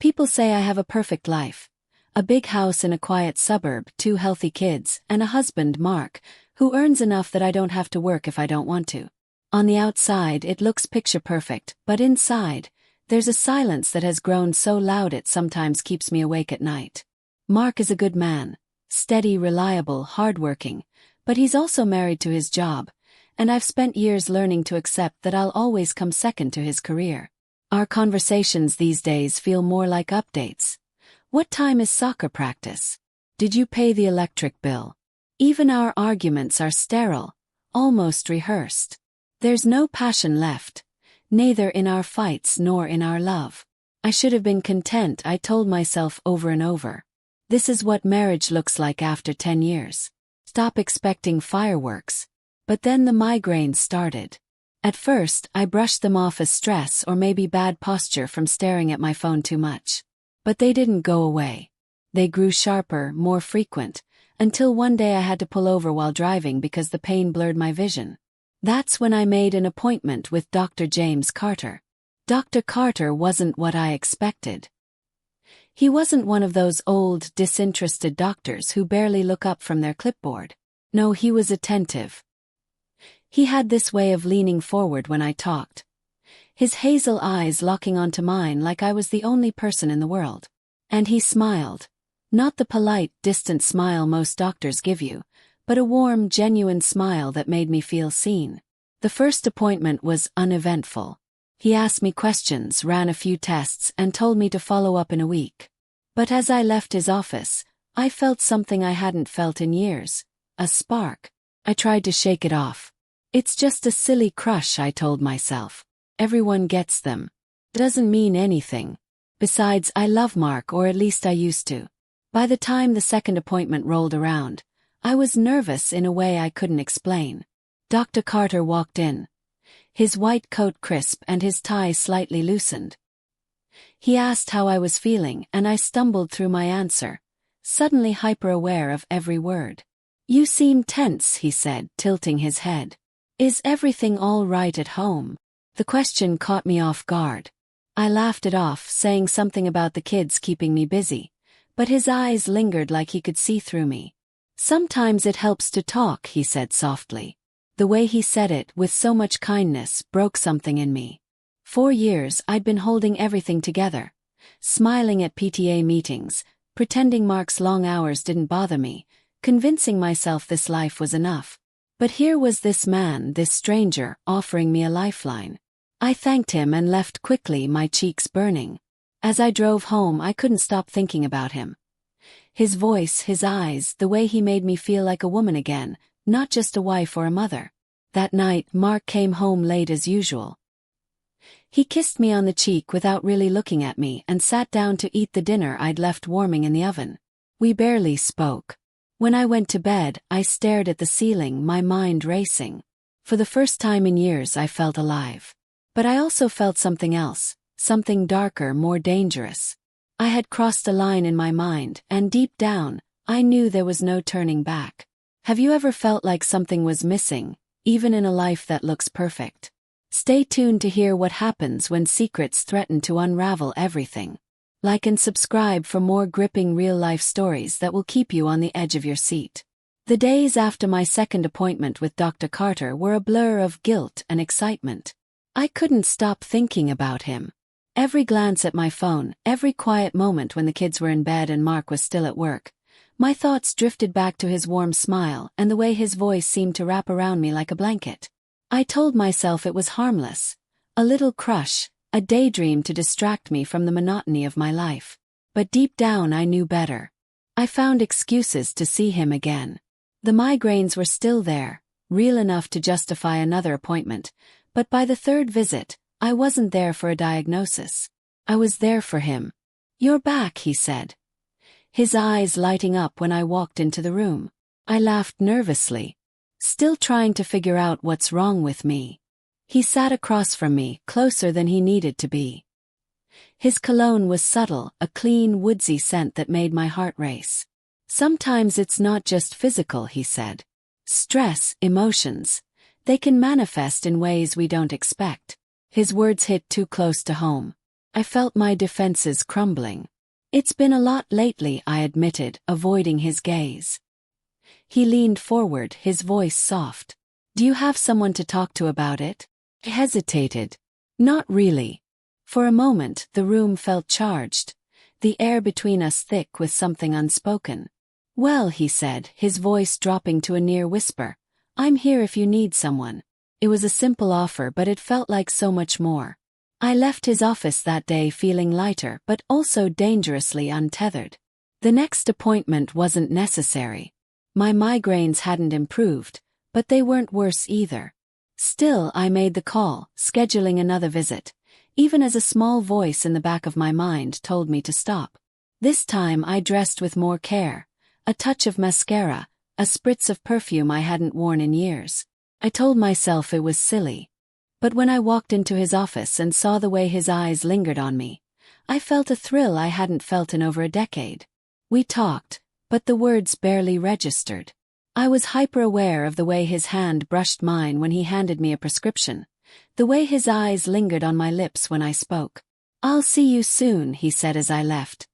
People say I have a perfect life. A big house in a quiet suburb, 2 healthy kids, and a husband, Mark, who earns enough that I don't have to work if I don't want to. On the outside, it looks picture perfect, but inside, there's a silence that has grown so loud it sometimes keeps me awake at night. Mark is a good man, steady, reliable, hardworking, but he's also married to his job, and I've spent years learning to accept that I'll always come second to his career. Our conversations these days feel more like updates. What time is soccer practice? Did you pay the electric bill? Even our arguments are sterile, almost rehearsed. There's no passion left, neither in our fights nor in our love. I should have been content, I told myself over and over. This is what marriage looks like after 10 years. Stop expecting fireworks. But then the migraines started. At first, I brushed them off as stress or maybe bad posture from staring at my phone too much. But they didn't go away. They grew sharper, more frequent, until one day I had to pull over while driving because the pain blurred my vision. That's when I made an appointment with Dr. James Carter. Dr. Carter wasn't what I expected. He wasn't one of those old, disinterested doctors who barely look up from their clipboard. No, he was attentive. He had this way of leaning forward when I talked. His hazel eyes locking onto mine like I was the only person in the world. And he smiled. Not the polite, distant smile most doctors give you, but a warm, genuine smile that made me feel seen. The first appointment was uneventful. He asked me questions, ran a few tests, and told me to follow up in a week. But as I left his office, I felt something I hadn't felt in years. A spark. I tried to shake it off. It's just a silly crush, I told myself. Everyone gets them. Doesn't mean anything. Besides, I love Mark, or at least I used to. By the time the second appointment rolled around, I was nervous in a way I couldn't explain. Dr. Carter walked in. His white coat crisp and his tie slightly loosened. He asked how I was feeling, and I stumbled through my answer, suddenly hyper-aware of every word. "You seem tense," he said, tilting his head. "Is everything all right at home?" The question caught me off guard. I laughed it off, saying something about the kids keeping me busy, but his eyes lingered like he could see through me. "Sometimes it helps to talk," he said softly. The way he said it, with so much kindness, broke something in me. 4 years I'd been holding everything together, smiling at PTA meetings, pretending Mark's long hours didn't bother me, convincing myself this life was enough. But here was this man, this stranger, offering me a lifeline. I thanked him and left quickly, my cheeks burning. As I drove home, I couldn't stop thinking about him. His voice, his eyes, the way he made me feel like a woman again, not just a wife or a mother. That night, Mark came home late as usual. He kissed me on the cheek without really looking at me and sat down to eat the dinner I'd left warming in the oven. We barely spoke. When I went to bed, I stared at the ceiling, my mind racing. For the first time in years, I felt alive. But I also felt something else, something darker, more dangerous. I had crossed a line in my mind, and deep down, I knew there was no turning back. Have you ever felt like something was missing, even in a life that looks perfect? Stay tuned to hear what happens when secrets threaten to unravel everything. Like and subscribe for more gripping real-life stories that will keep you on the edge of your seat. The days after my second appointment with Dr. Carter were a blur of guilt and excitement. I couldn't stop thinking about him. Every glance at my phone, every quiet moment when the kids were in bed and Mark was still at work, my thoughts drifted back to his warm smile and the way his voice seemed to wrap around me like a blanket. I told myself it was harmless, a little crush, a daydream to distract me from the monotony of my life. But deep down I knew better. I found excuses to see him again. The migraines were still there, real enough to justify another appointment, but by the third visit, I wasn't there for a diagnosis. I was there for him. "You're back," he said. His eyes lighting up when I walked into the room. I laughed nervously, still trying to figure out what's wrong with me. He sat across from me, closer than he needed to be. His cologne was subtle, a clean, woodsy scent that made my heart race. "Sometimes it's not just physical," he said. "Stress, emotions, they can manifest in ways we don't expect." His words hit too close to home. I felt my defenses crumbling. It's been a lot lately, I admitted, avoiding his gaze. He leaned forward, his voice soft. Do you have someone to talk to about it? I hesitated. Not really. For a moment, the room felt charged, the air between us thick with something unspoken. Well, he said, his voice dropping to a near whisper, I'm here if you need someone. It was a simple offer, but it felt like so much more. I left his office that day feeling lighter but also dangerously untethered. The next appointment wasn't necessary. My migraines hadn't improved, but they weren't worse either. Still, I made the call, scheduling another visit, even as a small voice in the back of my mind told me to stop. This time I dressed with more care, a touch of mascara, a spritz of perfume I hadn't worn in years. I told myself it was silly. But when I walked into his office and saw the way his eyes lingered on me, I felt a thrill I hadn't felt in over a decade. We talked, but the words barely registered. I was hyper-aware of the way his hand brushed mine when he handed me a prescription, the way his eyes lingered on my lips when I spoke. I'll see you soon, he said as I left,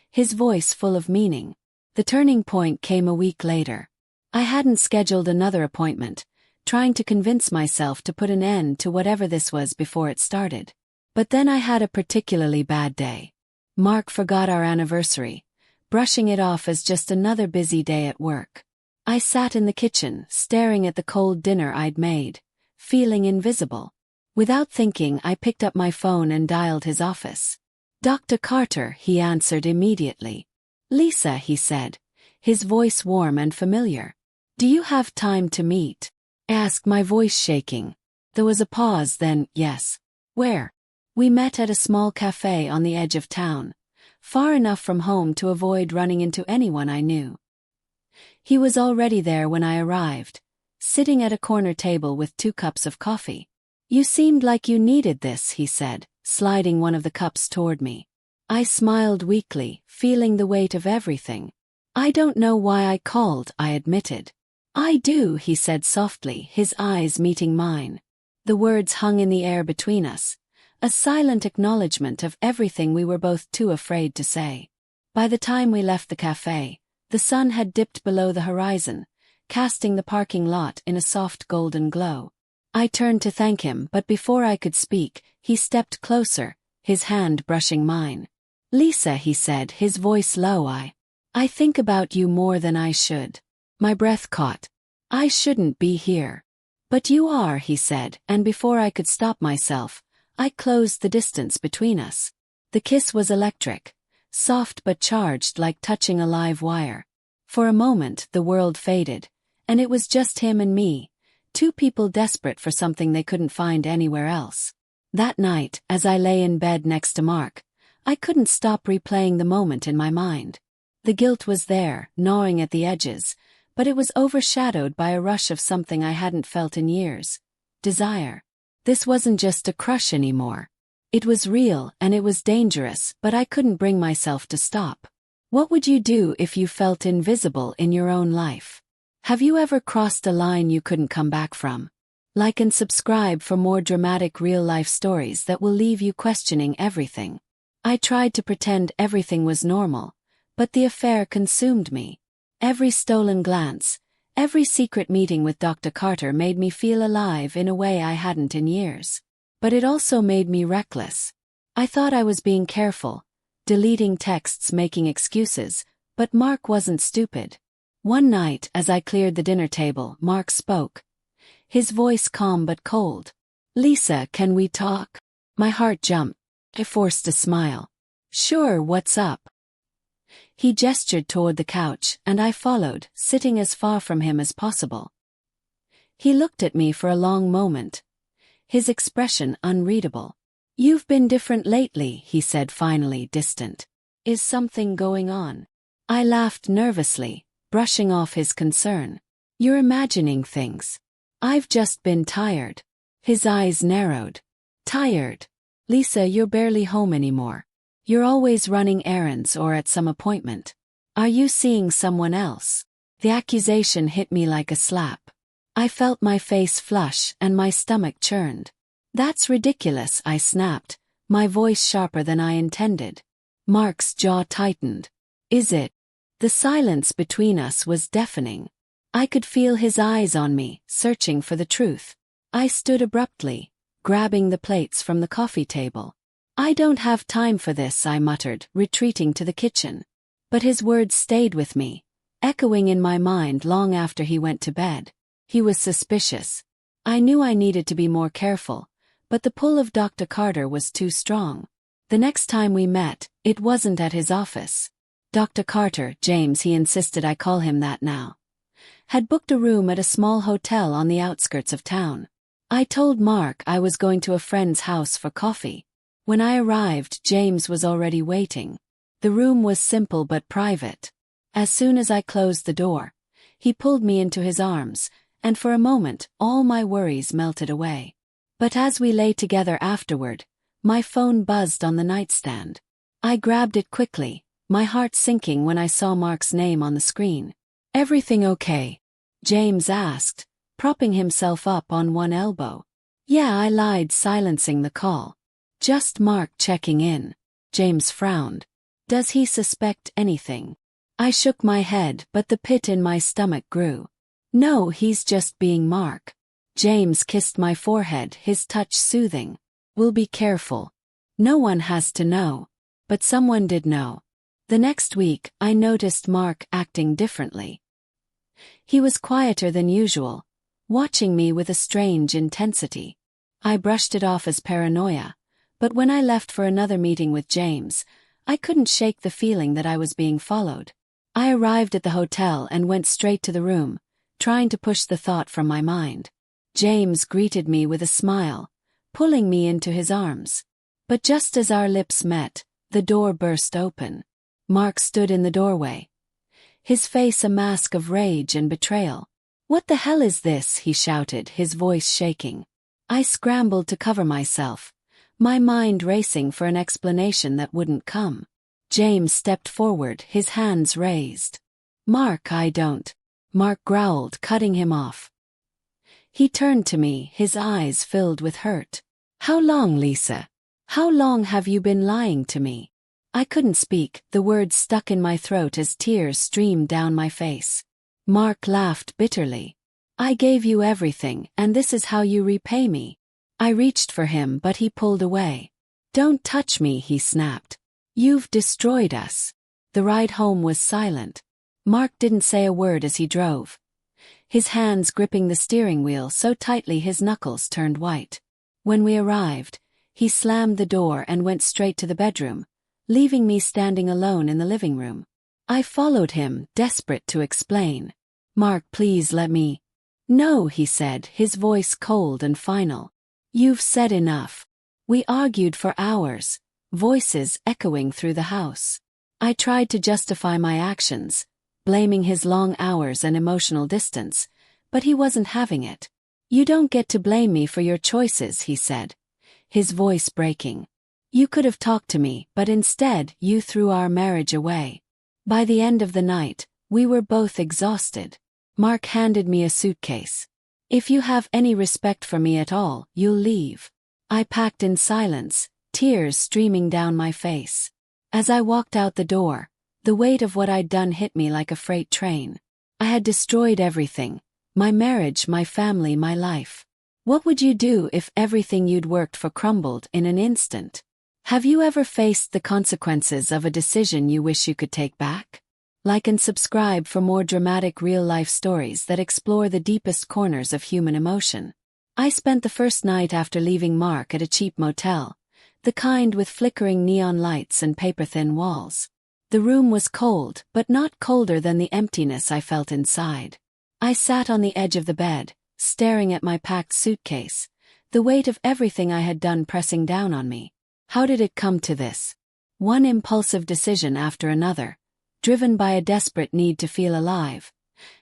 his voice full of meaning. The turning point came a week later. I hadn't scheduled another appointment, trying to convince myself to put an end to whatever this was before it started. But then I had a particularly bad day. Mark forgot our anniversary, brushing it off as just another busy day at work. I sat in the kitchen, staring at the cold dinner I'd made, feeling invisible. Without thinking, I picked up my phone and dialed his office. Dr. Carter, he answered immediately. Lisa, he said, his voice warm and familiar. Do you have time to meet? I asked, my voice shaking. There was a pause, then, yes. Where? We met at a small cafe on the edge of town, far enough from home to avoid running into anyone I knew. He was already there when I arrived, sitting at a corner table with 2 cups of coffee. You seemed like you needed this, he said, sliding one of the cups toward me. I smiled weakly, feeling the weight of everything. I don't know why I called, I admitted. I do, he said softly, his eyes meeting mine. The words hung in the air between us, a silent acknowledgement of everything we were both too afraid to say. By the time we left the cafe, the sun had dipped below the horizon, casting the parking lot in a soft golden glow. I turned to thank him, but before I could speak, he stepped closer, his hand brushing mine. Lisa, he said, his voice low, I think about you more than I should. My breath caught. I shouldn't be here. But you are, he said, and before I could stop myself, I closed the distance between us. The kiss was electric, soft but charged like touching a live wire. For a moment the world faded, and it was just him and me, 2 people desperate for something they couldn't find anywhere else. That night, as I lay in bed next to Mark, I couldn't stop replaying the moment in my mind. The guilt was there, gnawing at the edges, but it was overshadowed by a rush of something I hadn't felt in years. Desire. This wasn't just a crush anymore. It was real and it was dangerous, but I couldn't bring myself to stop. What would you do if you felt invisible in your own life? Have you ever crossed a line you couldn't come back from? Like and subscribe for more dramatic real-life stories that will leave you questioning everything. I tried to pretend everything was normal, but the affair consumed me. Every stolen glance, every secret meeting with Dr. Carter made me feel alive in a way I hadn't in years. But it also made me reckless. I thought I was being careful, deleting texts, making excuses, but Mark wasn't stupid. One night, as I cleared the dinner table, Mark spoke. His voice calm but cold. Lisa, can we talk? My heart jumped. I forced a smile. Sure, what's up? He gestured toward the couch, and I followed, sitting as far from him as possible. He looked at me for a long moment, his expression unreadable. You've been different lately, he said finally, distant. Is something going on? I laughed nervously, brushing off his concern. You're imagining things. I've just been tired. His eyes narrowed. Tired? Lisa, you're barely home anymore. You're always running errands or at some appointment. Are you seeing someone else? The accusation hit me like a slap. I felt my face flush and my stomach churned. That's ridiculous, I snapped, my voice sharper than I intended. Mark's jaw tightened. Is it? The silence between us was deafening. I could feel his eyes on me, searching for the truth. I stood abruptly, grabbing the plates from the coffee table. I don't have time for this, I muttered, retreating to the kitchen. But his words stayed with me, echoing in my mind long after he went to bed. He was suspicious. I knew I needed to be more careful, but the pull of Dr. Carter was too strong. The next time we met, it wasn't at his office. Dr. Carter, James, he insisted I call him that now, had booked a room at a small hotel on the outskirts of town. I told Mark I was going to a friend's house for coffee. When I arrived, James was already waiting. The room was simple but private. As soon as I closed the door, he pulled me into his arms, and for a moment all my worries melted away. But as we lay together afterward, my phone buzzed on the nightstand. I grabbed it quickly, my heart sinking when I saw Mark's name on the screen. "Everything okay?" James asked, propping himself up on one elbow. "Yeah," I lied, silencing the call. "Just Mark checking in." James frowned. "Does he suspect anything?" I shook my head, but the pit in my stomach grew. "No, he's just being Mark." James kissed my forehead, his touch soothing. "We'll be careful. No one has to know." But someone did know. The next week, I noticed Mark acting differently. He was quieter than usual, watching me with a strange intensity. I brushed it off as paranoia, but when I left for another meeting with James, I couldn't shake the feeling that I was being followed. I arrived at the hotel and went straight to the room, trying to push the thought from my mind. James greeted me with a smile, pulling me into his arms. But just as our lips met, the door burst open. Mark stood in the doorway, his face a mask of rage and betrayal. "What the hell is this?" he shouted, his voice shaking. I scrambled to cover myself, my mind racing for an explanation that wouldn't come. James stepped forward, his hands raised. "Mark, I don't." Mark growled, cutting him off. He turned to me, his eyes filled with hurt. "How long, Lisa? How long have you been lying to me?" I couldn't speak, the words stuck in my throat as tears streamed down my face. Mark laughed bitterly. "I gave you everything, and this is how you repay me." I reached for him, but he pulled away. "Don't touch me," he snapped. "You've destroyed us." The ride home was silent. Mark didn't say a word as he drove, his hands gripping the steering wheel so tightly his knuckles turned white. When we arrived, he slammed the door and went straight to the bedroom, leaving me standing alone in the living room. I followed him, desperate to explain. "Mark, please let me." "No," he said, his voice cold and final. "You've said enough." We argued for hours, voices echoing through the house. I tried to justify my actions, blaming his long hours and emotional distance, but he wasn't having it. "You don't get to blame me for your choices," he said, his voice breaking. "You could have talked to me, but instead you threw our marriage away." By the end of the night, we were both exhausted. Mark handed me a suitcase. "If you have any respect for me at all, you'll leave." I packed in silence, tears streaming down my face. As I walked out the door, the weight of what I'd done hit me like a freight train. I had destroyed everything: my marriage, my family, my life. What would you do if everything you'd worked for crumbled in an instant? Have you ever faced the consequences of a decision you wish you could take back? Like and subscribe for more dramatic real-life stories that explore the deepest corners of human emotion. I spent the first night after leaving Mark at a cheap motel, the kind with flickering neon lights and paper-thin walls. The room was cold, but not colder than the emptiness I felt inside. I sat on the edge of the bed, staring at my packed suitcase, the weight of everything I had done pressing down on me. How did it come to this? One impulsive decision after another, driven by a desperate need to feel alive,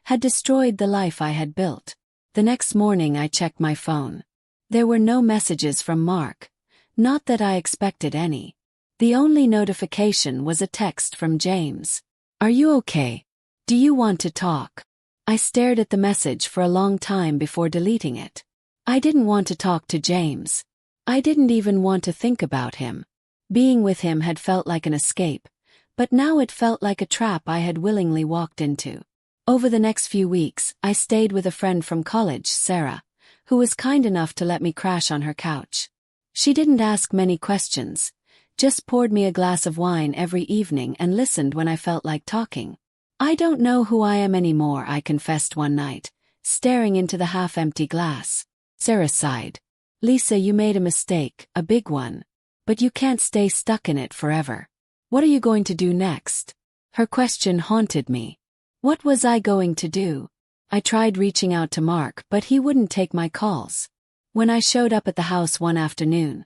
had destroyed the life I had built. The next morning I checked my phone. There were no messages from Mark, not that I expected any. The only notification was a text from James. "Are you okay? Do you want to talk?" I stared at the message for a long time before deleting it. I didn't want to talk to James. I didn't even want to think about him. Being with him had felt like an escape, but now it felt like a trap I had willingly walked into. Over the next few weeks, I stayed with a friend from college, Sarah, who was kind enough to let me crash on her couch. She didn't ask many questions, just poured me a glass of wine every evening and listened when I felt like talking. "I don't know who I am anymore," I confessed one night, staring into the half-empty glass. Sarah sighed. "Lisa, you made a mistake, a big one. But you can't stay stuck in it forever. What are you going to do next?" Her question haunted me. What was I going to do? I tried reaching out to Mark, but he wouldn't take my calls. When I showed up at the house one afternoon,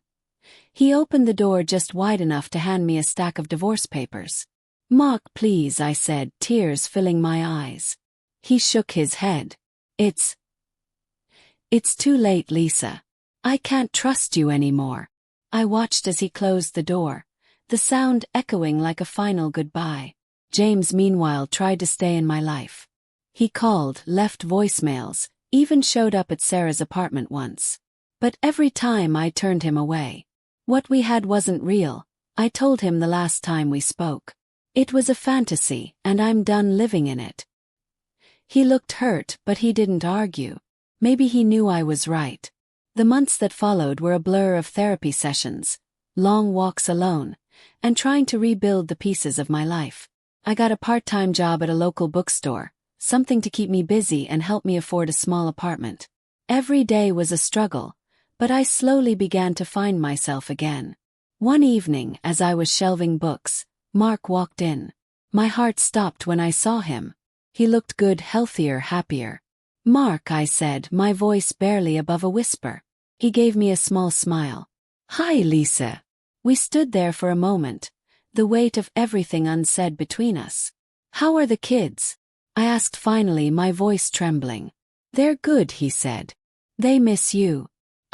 he opened the door just wide enough to hand me a stack of divorce papers. "Mark, please," I said, tears filling my eyes. He shook his head. It's too late, Lisa. I can't trust you anymore." I watched as he closed the door, the sound echoing like a final goodbye. James, meanwhile, tried to stay in my life. He called, left voicemails, even showed up at Sarah's apartment once. But every time I turned him away. What we had wasn't real, I told him the last time we spoke. It was a fantasy, and I'm done living in it. He looked hurt, but he didn't argue. Maybe he knew I was right. The months that followed were a blur of therapy sessions, long walks alone, and trying to rebuild the pieces of my life. I got a part-time job at a local bookstore, something to keep me busy and help me afford a small apartment. Every day was a struggle, but I slowly began to find myself again. One evening, as I was shelving books, Mark walked in. My heart stopped when I saw him. He looked good, healthier, happier. "Mark," I said, my voice barely above a whisper. He gave me a small smile. "Hi, Lisa." We stood there for a moment, the weight of everything unsaid between us. "How are the kids?" I asked finally, my voice trembling. "They're good," he said. "They miss you."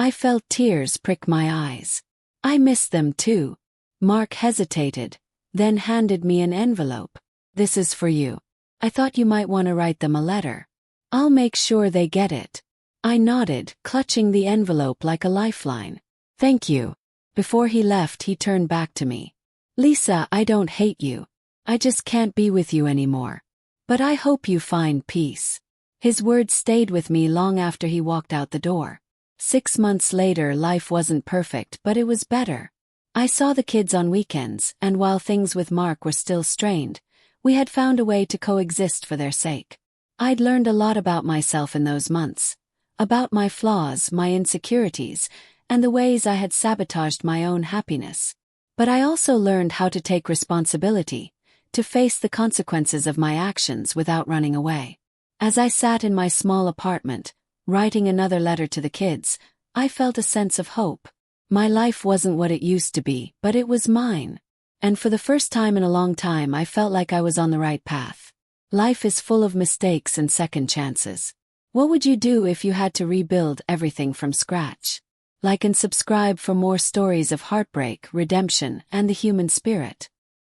I felt tears prick my eyes. "I miss them too." Mark hesitated, then handed me an envelope. "This is for you. I thought you might want to write them a letter. I'll make sure they get it." I nodded, clutching the envelope like a lifeline. "Thank you." Before he left, he turned back to me. "Lisa, I don't hate you. I just can't be with you anymore. But I hope you find peace." His words stayed with me long after he walked out the door. 6 months later, life wasn't perfect, but it was better. I saw the kids on weekends, and while things with Mark were still strained, we had found a way to coexist for their sake. I'd learned a lot about myself in those months, about my flaws, my insecurities, and the ways I had sabotaged my own happiness. But I also learned how to take responsibility, to face the consequences of my actions without running away. As I sat in my small apartment, writing another letter to the kids, I felt a sense of hope. My life wasn't what it used to be, but it was mine. And for the first time in a long time, I felt like I was on the right path. Life is full of mistakes and second chances. What would you do if you had to rebuild everything from scratch? Like and subscribe for more stories of heartbreak, redemption, and the human spirit.